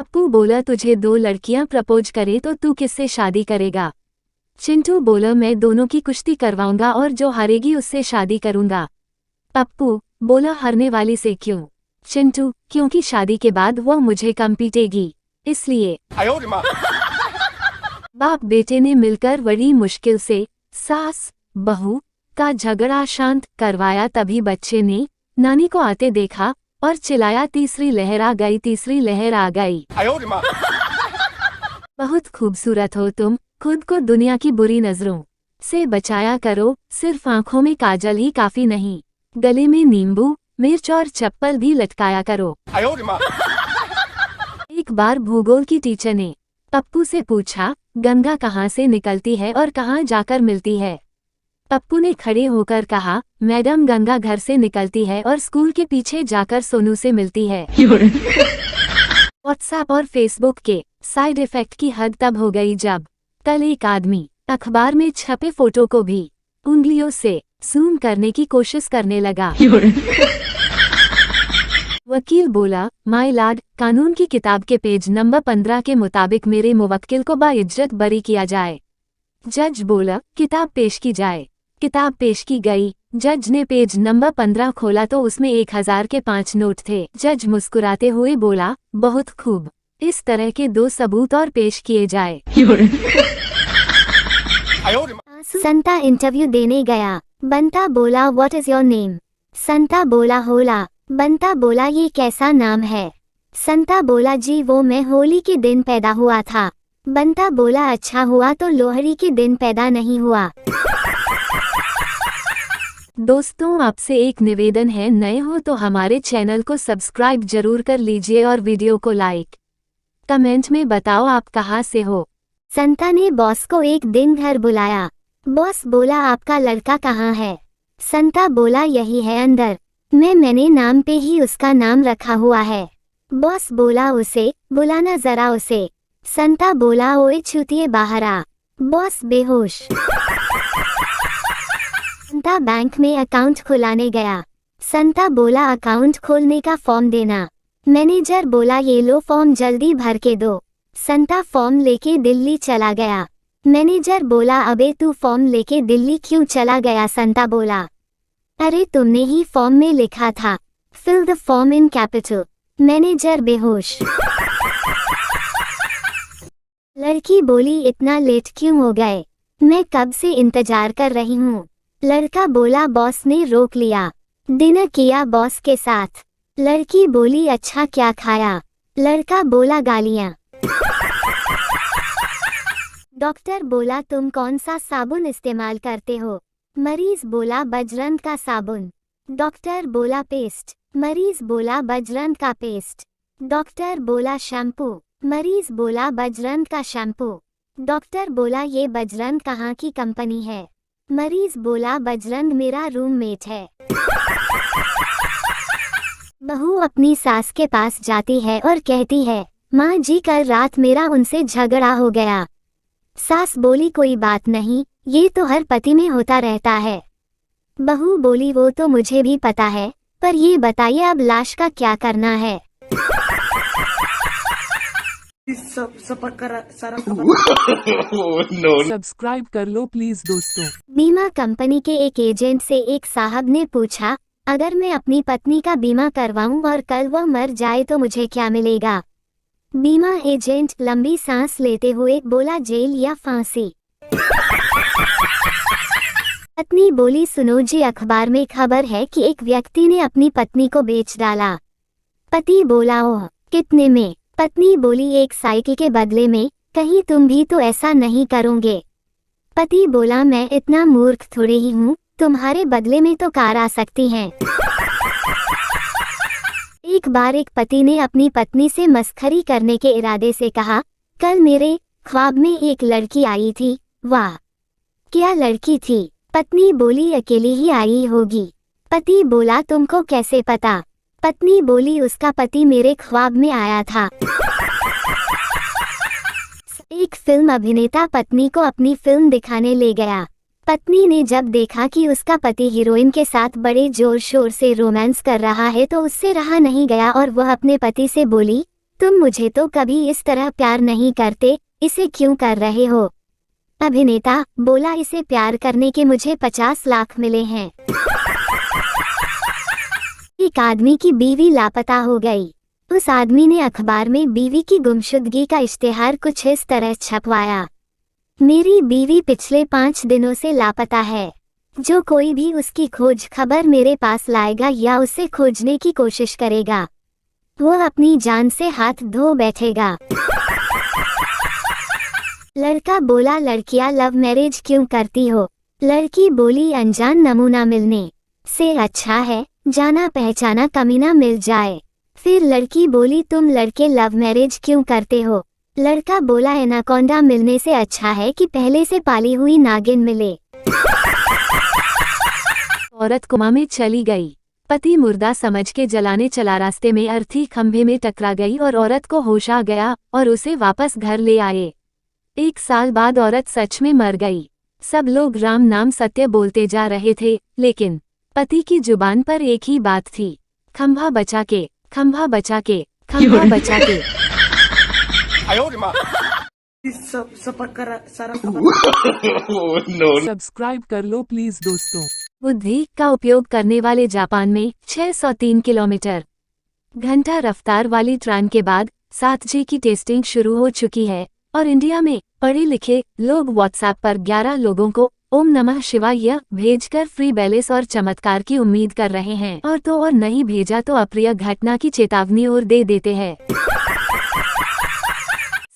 पप्पू बोला तुझे 2 लड़कियां प्रपोज करे तो तू किससे शादी करेगा? चिंटू बोला मैं दोनों की कुश्ती करवाऊंगा और जो हारेगी उससे शादी करूंगा। पप्पू बोला हारने वाली से क्यों? चिंटू क्योंकि शादी के बाद वो मुझे कम पीटेगी, इसलिए। बाप बेटे ने मिलकर बड़ी मुश्किल से सास बहू का झगड़ा शांत करवाया, तभी बच्चे ने नानी को आते देखा और चिल्लाया तीसरी लहर आ गई, तीसरी लहर आ गई। बहुत खूबसूरत हो तुम, खुद को दुनिया की बुरी नजरों से बचाया करो, सिर्फ आंखों में काजल ही काफी नहीं, गले में नींबू मिर्च और चप्पल भी लटकाया करो। एक बार भूगोल की टीचर ने पप्पू से पूछा गंगा कहाँ से निकलती है और कहाँ जाकर मिलती है? पप्पू ने खड़े होकर कहा मैडम गंगा घर से निकलती है और स्कूल के पीछे जाकर सोनू से मिलती है। व्हाट्सएप और फेसबुक के साइड इफेक्ट की हद तब हो गई जब कल एक आदमी अखबार में छपे फोटो को भी उंगलियों से जूम करने की कोशिश करने लगा। वकील बोला माय लॉर्ड, कानून की किताब के पेज नंबर 15 के मुताबिक मेरे मुवक्किल को बाइज्जत बरी किया जाए। जज बोला किताब पेश की जाए। किताब पेश की गई। जज ने पेज नंबर 15 खोला तो उसमें 1000 के 5 नोट थे। जज मुस्कुराते हुए बोला बहुत खूब, इस तरह के 2 सबूत और पेश किए जाए। संता इंटरव्यू देने गया। बंता बोला व्हाट इज योर नेम? संता बोला होला। बंता बोला ये कैसा नाम है? संता बोला जी वो मैं होली के दिन पैदा हुआ था। बंता बोला अच्छा हुआ तो लोहड़ी के दिन पैदा नहीं हुआ। दोस्तों आपसे एक निवेदन है, नए हो तो हमारे चैनल को सब्सक्राइब जरूर कर लीजिए और वीडियो को लाइक कमेंट में बताओ आप कहाँ से हो। संता ने बॉस को एक दिन घर बुलाया। बॉस बोला आपका लड़का कहाँ है? संता बोला यही है अंदर। मैंने नाम पे ही उसका नाम रखा हुआ है। बॉस बोला उसे बुलाना जरा उसे। संता बोला ओए छूतिए बाहर आ। बॉस बेहोश। संता बैंक में अकाउंट खुलाने गया। संता बोला अकाउंट खोलने का फॉर्म देना। मैनेजर बोला ये लो फॉर्म जल्दी भर के दो। संता फॉर्म लेके दिल्ली चला गया। मैनेजर बोला अबे तू फॉर्म लेके दिल्ली क्यों चला गया? संता बोला अरे तुमने ही फॉर्म में लिखा था fill the form in capital. Manager बेहोश। लड़की बोली इतना लेट क्यों हो गए? मैं कब से इंतजार कर रही हूँ। लड़का बोला बॉस ने रोक लिया। डिनर किया बॉस के साथ। लड़की बोली अच्छा क्या खाया? लड़का बोला गालियाँ। डॉक्टर बोला तुम कौन सा साबुन इस्तेमाल करते हो? मरीज बोला बजरंग का साबुन। डॉक्टर बोला पेस्ट। मरीज बोला बजरंग का पेस्ट। डॉक्टर बोला शैम्पू। मरीज बोला बजरंग का शैम्पू। डॉक्टर बोला ये बजरंग कहाँ की कंपनी है? मरीज बोला बजरंग मेरा रूममेट है। बहू अपनी सास के पास जाती है और कहती है माँ जी कल रात मेरा उनसे झगड़ा हो गया। सास बोली कोई बात नहीं, ये तो हर पति में होता रहता है। बहू बोली वो तो मुझे भी पता है, पर ये बताइए अब लाश का क्या करना है? सब्सक्राइब कर लो प्लीज दोस्तों। बीमा कंपनी के एक एजेंट से एक साहब ने पूछा अगर मैं अपनी पत्नी का बीमा करवाऊं और कल वह मर जाए तो मुझे क्या मिलेगा? बीमा एजेंट लंबी सांस लेते हुए बोला जेल या फांसी। पत्नी बोली सुनो जी अखबार में खबर है कि एक व्यक्ति ने अपनी पत्नी को बेच डाला। पति बोला ओह कितने में? पत्नी बोली एक साइकिल के बदले में। कहीं तुम भी तो ऐसा नहीं करोगे? पति बोला मैं इतना मूर्ख थोड़े ही हूँ, तुम्हारे बदले में तो कार आ सकती है। एक बार एक पति ने अपनी पत्नी से मस्खरी करने के इरादे से कहा कल मेरे ख्वाब में एक लड़की आई थी। वाह क्या लड़की थी? पत्नी बोली अकेली ही आई होगी। पति बोला तुमको कैसे पता? पत्नी बोली उसका पति मेरे ख्वाब में आया था। एक फिल्म अभिनेता पत्नी को अपनी फिल्म दिखाने ले गया। पत्नी ने जब देखा कि उसका पति हीरोइन के साथ बड़े जोर शोर से रोमांस कर रहा है तो उससे रहा नहीं गया और वह अपने पति से बोली तुम मुझे तो कभी इस तरह प्यार नहीं करते, इसे क्यों कर रहे हो? अभिनेता बोला, इसे प्यार करने के मुझे 50 लाख मिले हैं। एक आदमी की बीवी लापता हो गई। उस आदमी ने अखबार में बीवी की गुमशुदगी का इश्तेहार कुछ इस तरह छपवाया, मेरी बीवी पिछले 5 दिनों से लापता है। जो कोई भी उसकी खोज खबर मेरे पास लाएगा या उसे खोजने की कोशिश करेगा, वो अपनी जान से हाथ धो बैठेगा। लड़का बोला, लड़कियां लव मैरिज क्यों करती हो? लड़की बोली, अनजान नमूना मिलने से अच्छा है जाना पहचाना कमीना मिल जाए। फिर लड़की बोली, तुम लड़के लव मैरिज क्यों करते हो? लड़का बोला, एनाकोंडा मिलने से अच्छा है कि पहले से पाली हुई नागिन मिले। औरत कोमा में चली गई। पति मुर्दा समझ के जलाने चला, रास्ते में अर्थी खंभे में टकरा गई और औरत को होश आ गया और उसे वापस घर ले आए। 1 साल बाद औरत सच में मर गई। सब लोग राम नाम सत्य बोलते जा रहे थे, लेकिन पति की जुबान पर एक ही बात थी, खंभा बचा के, खंभा बचा के, खंभा बचा के। सब्सक्राइब कर लो प्लीज दोस्तों। बुद्धि का उपयोग करने वाले जापान में 603 किलोमीटर घंटा रफ्तार वाली ट्रेन के बाद 7G की टेस्टिंग शुरू हो चुकी है और इंडिया में पढ़े लिखे लोग व्हाट्सएप पर 11 लोगों को ओम नमः शिवाय भेजकर फ्री बैलेंस और चमत्कार की उम्मीद कर रहे हैं, और तो और नहीं भेजा तो अप्रिय घटना की चेतावनी और दे देते हैं।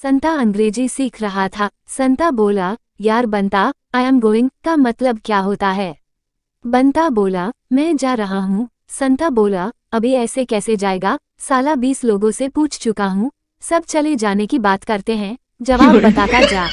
संता अंग्रेजी सीख रहा था। संता बोला, यार बंता, आई एम गोइंग का मतलब क्या होता है? बंता बोला, मैं जा रहा हूँ। संता बोला, अबे ऐसे कैसे जाएगा? साला 20 लोगों से पूछ चुका हूँ, सब चले जाने की बात करते हैं, जवाब बताता जा।